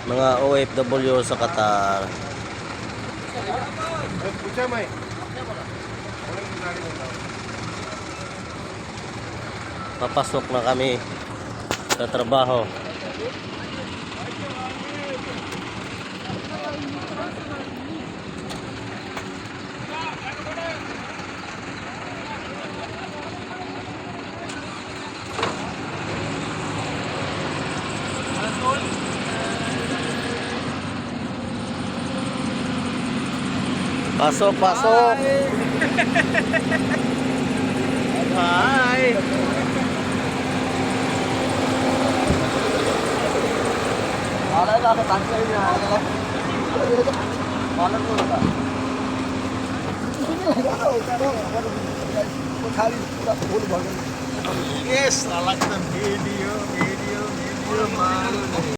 Mga OFW sa Qatar. Papasok na kami sa trabaho. Pasok, pasok. Hi! Wala na ako tanggal niya. Wala ko na. Yes, I like the video, man.